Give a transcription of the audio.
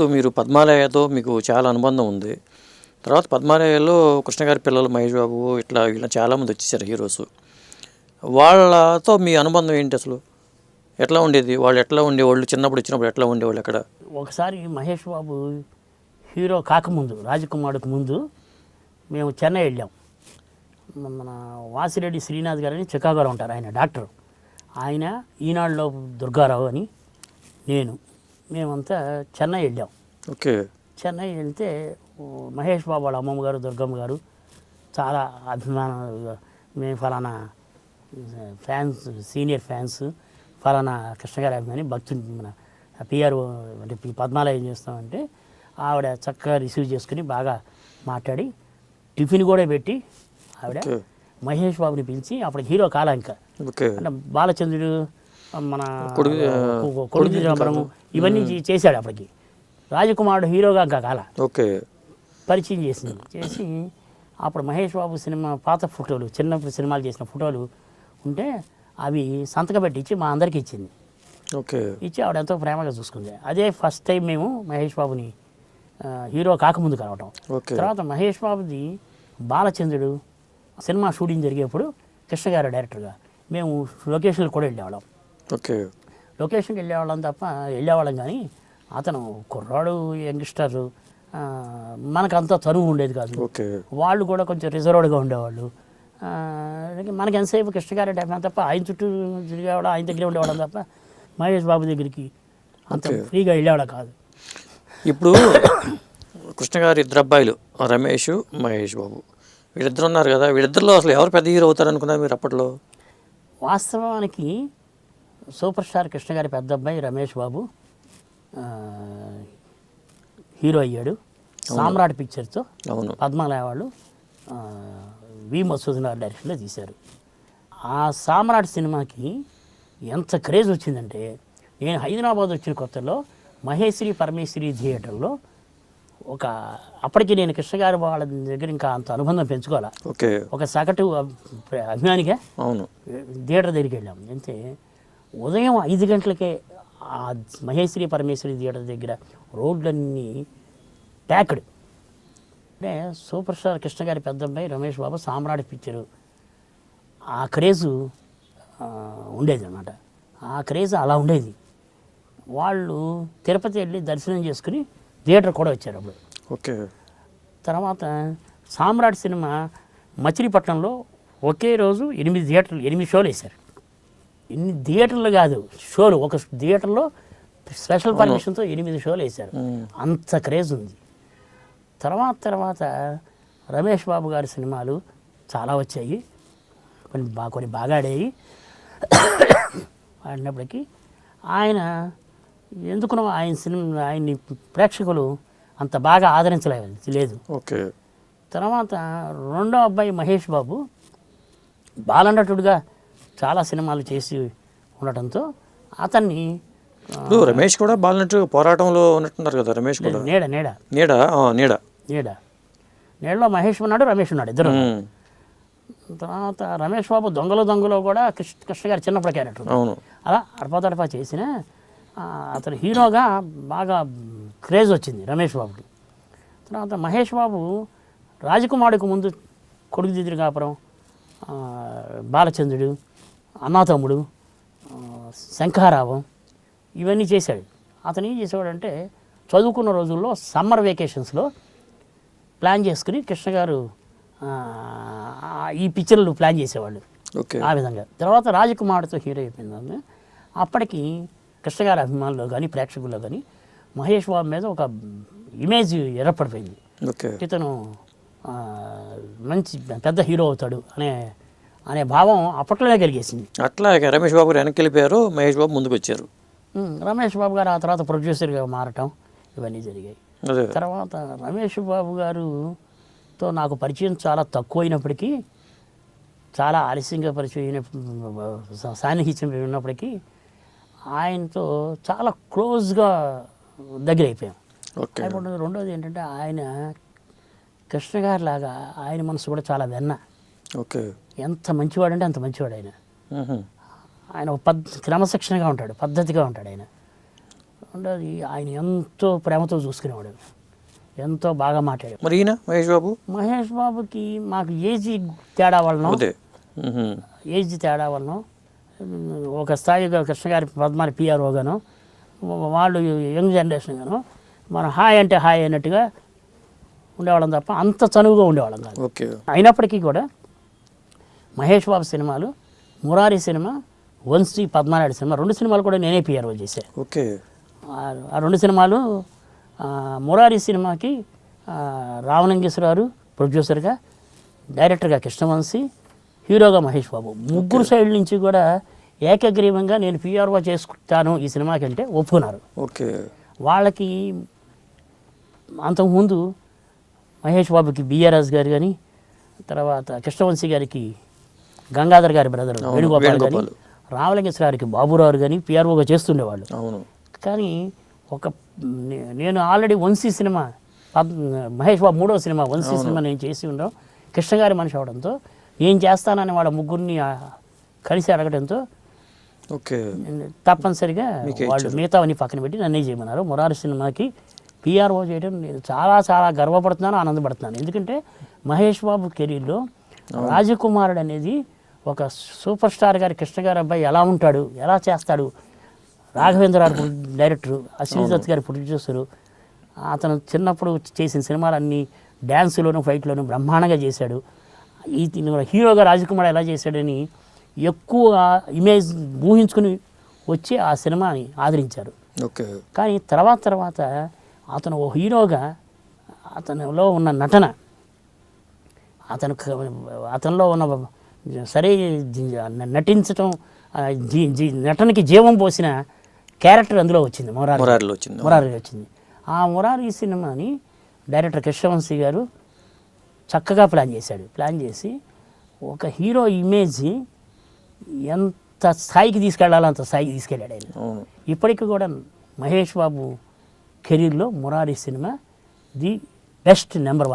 ఇప్పుడు మీరు పద్మాలయతో మీకు చాలా అనుబంధం ఉంది. తర్వాత పద్మాలయలో కృష్ణ గారి పిల్లలు మహేష్ బాబు ఇలా చాలామంది వచ్చేసారు హీరోస్. వాళ్ళతో మీ అనుబంధం ఏంటి అసలు? ఎట్లా ఉండేది? వాళ్ళు ఎట్లా ఉండేవాళ్ళు? చిన్నప్పుడు వచ్చినప్పుడు ఎట్లా ఉండేవాళ్ళు అక్కడ? ఒకసారి మహేష్ బాబు హీరో కాకముందు, రాజకుమారుడికి ముందు మేము చెన్నై వెళ్ళాం. మన వాసిరెడ్డి శ్రీనాథ్ గారని చికాగోలో ఉంటారు, ఆయన డాక్టర్. ఆయన ఈనాడులో దుర్గారావు అని మేమంతా చెన్నై వెళ్ళాం. ఓకే. చెన్నై వెళ్తే మహేష్ బాబు వాళ్ళ అమ్మమ్మ గారు, దుర్గమ్మ గారు చాలా అభిమానం. మేము ఫలానా ఫ్యాన్స్, సీనియర్ ఫ్యాన్స్, ఫలానా కృష్ణగారి అభిమాని, భక్తులు, మన పిఆర్ఓ అంటే పద్మాలయం చేస్తామంటే ఆవిడ చక్కగా రిసీవ్ చేసుకుని బాగా మాట్లాడి టిఫిన్ కూడా పెట్టి ఆవిడ మహేష్ బాబుని పిలిచి, అప్పుడు హీరో కాల ఇంకా అంటే బాలచంద్రుడు, మన కొడుకు చిదంబరం ఇవన్నీ చేశాడు. అప్పటికి రాజకుమారుడు హీరోగా ఇంకా కాల పరిచయం చేసి అప్పుడు మహేష్ బాబు సినిమా పాత ఫోటోలు, చిన్నప్పుడు సినిమాలు చేసిన ఫోటోలు ఉంటే అవి సంతకం పెట్టించి మా అందరికి ఇచ్చింది. ఇచ్చి ఆవిడ ఎంతో ప్రేమగా చూసుకుంది. అదే ఫస్ట్ టైం మేము మహేష్ బాబుని హీరో కాకముందు కలవటం. తర్వాత మహేష్ బాబుది బాలచంద్రుడు సినిమా షూటింగ్ జరిగేప్పుడు కృష్ణ గారు డైరెక్టర్గా మేము లొకేషన్కి కూడా వెళ్ళేవాళ్ళం. లొకేషన్కి వెళ్ళేవాళ్ళం కానీ అతను కుర్రాడు, యంగ్స్టర్, మనకంతా చనువు ఉండేది కాదు. వాళ్ళు కూడా కొంచెం రిజర్వ్డ్గా ఉండేవాళ్ళు. మనకి ఎంతసేపు కృష్ణ గారి టైం తప్ప ఆయన చుట్టూ తిరిగేవాడు, ఆయన దగ్గరే ఉండేవాళ్ళం తప్ప మహేష్ బాబు దగ్గరికి అంత ఫ్రీగా వెళ్ళేవాళ్ళం కాదు. ఇప్పుడు కృష్ణ గారి ఇద్దరు అబ్బాయిలు రమేష్, మహేష్ బాబు, వీళ్ళిద్దరు ఉన్నారు కదా, వీళ్ళిద్దరిలో అసలు ఎవరు పెద్ద హీరో అవుతారు అనుకున్నారు మీరు అప్పట్లో? వాస్తవానికి సూపర్ స్టార్ కృష్ణ గారి పెద్ద అబ్బాయి రమేష్ బాబు హీరో అయ్యాడు. సామ్రాట్ పిక్చర్తో పద్మాలయ వాళ్ళు వి మసూదన్ గారి డైరెక్షన్లో తీశారు. ఆ సామ్రాట్ సినిమాకి ఎంత క్రేజ్ వచ్చిందంటే, నేను హైదరాబాద్ వచ్చిన కొత్తలో మహేశ్వరి పరమేశ్వరి థియేటర్లో అప్పటికి నేను కృష్ణ గారి వాళ్ళ దగ్గర ఇంకా అంత అనుబంధం పెంచుకోవాలి. ఒక సగటు అభిమానిగా థియేటర్ దగ్గరికి వెళ్ళాం. అంటే ఉదయం 5 గంటలకే ఆ మహేశ్వరి పరమేశ్వరి థియేటర్ దగ్గర రోడ్లన్నీ ప్యాక్డ్. అంటే సూపర్ స్టార్ కృష్ణ గారి పెద్ద అబ్బాయి రమేష్ బాబు సామ్రాట్ పిక్చరు ఆ క్రేజు ఉండేది అన్నమాట. ఆ క్రేజ్ అలా ఉండేది. వాళ్ళు తిరుపతి వెళ్ళి దర్శనం చేసుకుని థియేటర్ కూడా వచ్చారు అప్పుడు. తర్వాత సామ్రాట్ సినిమా మచిలీపట్నంలో ఒకే రోజు 8 షోలు వేశారు. ఇన్ని థియేటర్లు కాదు, షోలు ఒక థియేటర్లో స్పెషల్ పర్మిషన్తో 8 షోలు వేశారు. అంత క్రేజ్ ఉంది. తర్వాత రమేష్ బాబు గారి సినిమాలు చాలా వచ్చాయి, కొన్ని బాగా ఆడాయి. ఆడినప్పటికీ ఆయన ఎందుకునో ఆయన్ని ప్రేక్షకులు అంత బాగా ఆదరించలేదు. తర్వాత రెండో అబ్బాయి మహేష్ బాబు బాలనటుడుగా చాలా సినిమాలు చేసి ఉండటంతో అతన్ని రమేష్ కూడా బాలనటు పోరాటంలో ఉన్నట్టున్నారు కదా. రమేష్ కూడా నీడలో మహేష్ ఉన్నాడు, రమేష్ ఉన్నాడు, ఇద్దరు. తర్వాత రమేష్ బాబు దొంగలో కూడా కృష్ణ గారు చిన్నప్పుడు క్యారెక్టర్ అలా అడపా చేసిన అతను హీరోగా బాగా క్రేజ్ వచ్చింది రమేష్ బాబుకి. తర్వాత మహేష్ బాబు రాజకుమారుడికి ముందు కొడుకు దిద్దురు కాపురం, బాలచంద్రుడు, అన్నాతమ్ముడు, శంఖారావం ఇవన్నీ చేశాడు. అతను ఏం చేసేవాడంటే చదువుకున్న రోజుల్లో సమ్మర్ వెకేషన్స్లో ప్లాన్ చేసుకుని కృష్ణ గారు ఈ పిక్చర్లు ప్లాన్ చేసేవాళ్ళు ఆ విధంగా. తర్వాత రాజకుమారుడితో హీరో అయిపోయింది. అప్పటికి కృష్ణ గారి అభిమానులు కానీ ప్రేక్షకుల్లో కానీ మహేష్ బాబు మీద ఒక ఇమేజ్ ఏర్పడిపోయింది. ఇతను మంచి పెద్ద హీరో అవుతాడు అనే భావం అప్పట్లోనే కలిగేసింది. అట్లా రమేష్ బాబు వెనక్కి వెళ్ళిపోయారు, మహేష్ బాబు ముందుకు వచ్చారు. రమేష్ బాబు గారు ఆ తర్వాత ప్రొడ్యూసర్గా మారటం ఇవన్నీ జరిగాయి. తర్వాత రమేష్ బాబు గారుతో నాకు పరిచయం చాలా తక్కువైనప్పటికీ, చాలా ఆలస్యంగా పరిచయం సాన్నిహిత్యం ఉన్నప్పటికీ ఆయనతో చాలా క్లోజ్గా దగ్గర అయిపోయాం. అయిపోతుంది. రెండోది ఏంటంటే ఆయన కృష్ణ గారి లాగా ఆయన మనసు కూడా చాలా వెన్న. ఎంత మంచివాడంటే అంత మంచివాడు ఆయన. ఆయన క్రమశిక్షణగా ఉంటాడు, పద్ధతిగా ఉంటాడు. ఆయన అంటే అది ఆయన ఎంతో ప్రేమతో చూసుకునేవాడు, ఎంతో బాగా మాట్లాడాడు. మరి ఈయన మహేష్ బాబు? మహేష్ బాబుకి మాకు ఏజ్ తేడా వలన అదే ఏజ్ తేడా వలన ఒక స్థాయిగా కృష్ణ గారి పద్మాని పిఆర్ఓ గాను, వాళ్ళు యంగ్ జనరేషన్ గాను మనం హాయ్ అంటే హాయ్ అన్నట్టుగా ఉండేవాళ్ళం తప్ప అంత చనువుగా ఉండేవాళ్ళం కాదు. ఓకే. అయినప్పటికీ కూడా మహేష్ బాబు సినిమాలు, మురారి సినిమా, వంశీ పద్మానాయుడు సినిమా 2 సినిమాలు కూడా నేనే పిఆర్ఓ చేశాను. ఓకే. ఆ 2 సినిమాలు మురారి సినిమాకి రామలింగేశ్వరరావు ప్రొడ్యూసర్గా, డైరెక్టర్గా కృష్ణవంశీ, హీరోగా మహేష్ బాబు, ముగ్గురు సైడ్ నుంచి కూడా ఏకగ్రీవంగా నేను పిఆర్ఓ చేసుకుంటాను ఈ సినిమాకి అంటే ఒప్పుకున్నారు. ఓకే. వాళ్ళకి అంతకుముందు మహేష్ బాబుకి బిఆర్ఎస్ గారు కానీ, తర్వాత కృష్ణవంశీ గారికి గంగాధర్ గారి బ్రదర్ వేణుగోపాల్ కానీ, రామలింగేశ్వర గారికి బాబురావు కానీ పిఆర్ఓగా చేస్తుండేవాళ్ళు. అవును. కానీ నేను ఆల్రెడీ వంశీ సినిమా, మహేష్ బాబు 3వ సినిమా వంశీ సినిమా నేను చేసి ఉండడం, కృష్ణ గారి మనిషి అవడంతో నేను చేస్తానని వాళ్ళ ముగ్గురిని కలిసి అడగడంతో ఓకే తప్పనిసరిగా వాళ్ళు మిగతావన్నీ పక్కన పెట్టి నన్నే చేయమన్నారు. మురారి సినిమాకి పిఆర్ఓ చేయడం నేను చాలా చాలా గర్వపడుతున్నాను, ఆనందపడుతున్నాను. ఎందుకంటే మహేష్ బాబు కెరీర్లో రాజకుమారుడు అనేది ఒక సూపర్ స్టార్ గారి కృష్ణ గారి అబ్బాయి ఎలా ఉంటాడు, ఎలా చేస్తాడు, రాఘవేంద్ర గారు డైరెక్టరు, అశ్విని దత్ గారి ప్రొడ్యూసరు, అతను చిన్నప్పుడు చేసిన సినిమాలన్నీ డ్యాన్సులోను ఫైట్లోను బ్రహ్మాండంగా చేశాడు. ఈ హీరోగా రాజకుమార్ ఎలా చేశాడని ఎక్కువ ఇమేజ్ ఊహించుకుని వచ్చి ఆ సినిమాని ఆదరించారు. ఓకే. కానీ తర్వాత అతను ఓ హీరోగా అతనిలో ఉన్న నటన, అతనిలో ఉన్న సరే నటించటం, నటనకి జీవం పోసిన క్యారెక్టర్ అందులో వచ్చింది, మురారిలో వచ్చింది. ఆ మురారి సినిమాని డైరెక్టర్ కృష్ణవంశీ గారు చక్కగా ప్లాన్ చేసి ఒక హీరో ఇమేజ్ ఎంత స్థాయికి తీసుకెళ్లాలో అంత స్థాయికి తీసుకెళ్ళాడు ఆయన. ఇప్పటికీ కూడా మహేష్ బాబు కెరీర్లో Murari cinema the best number 1.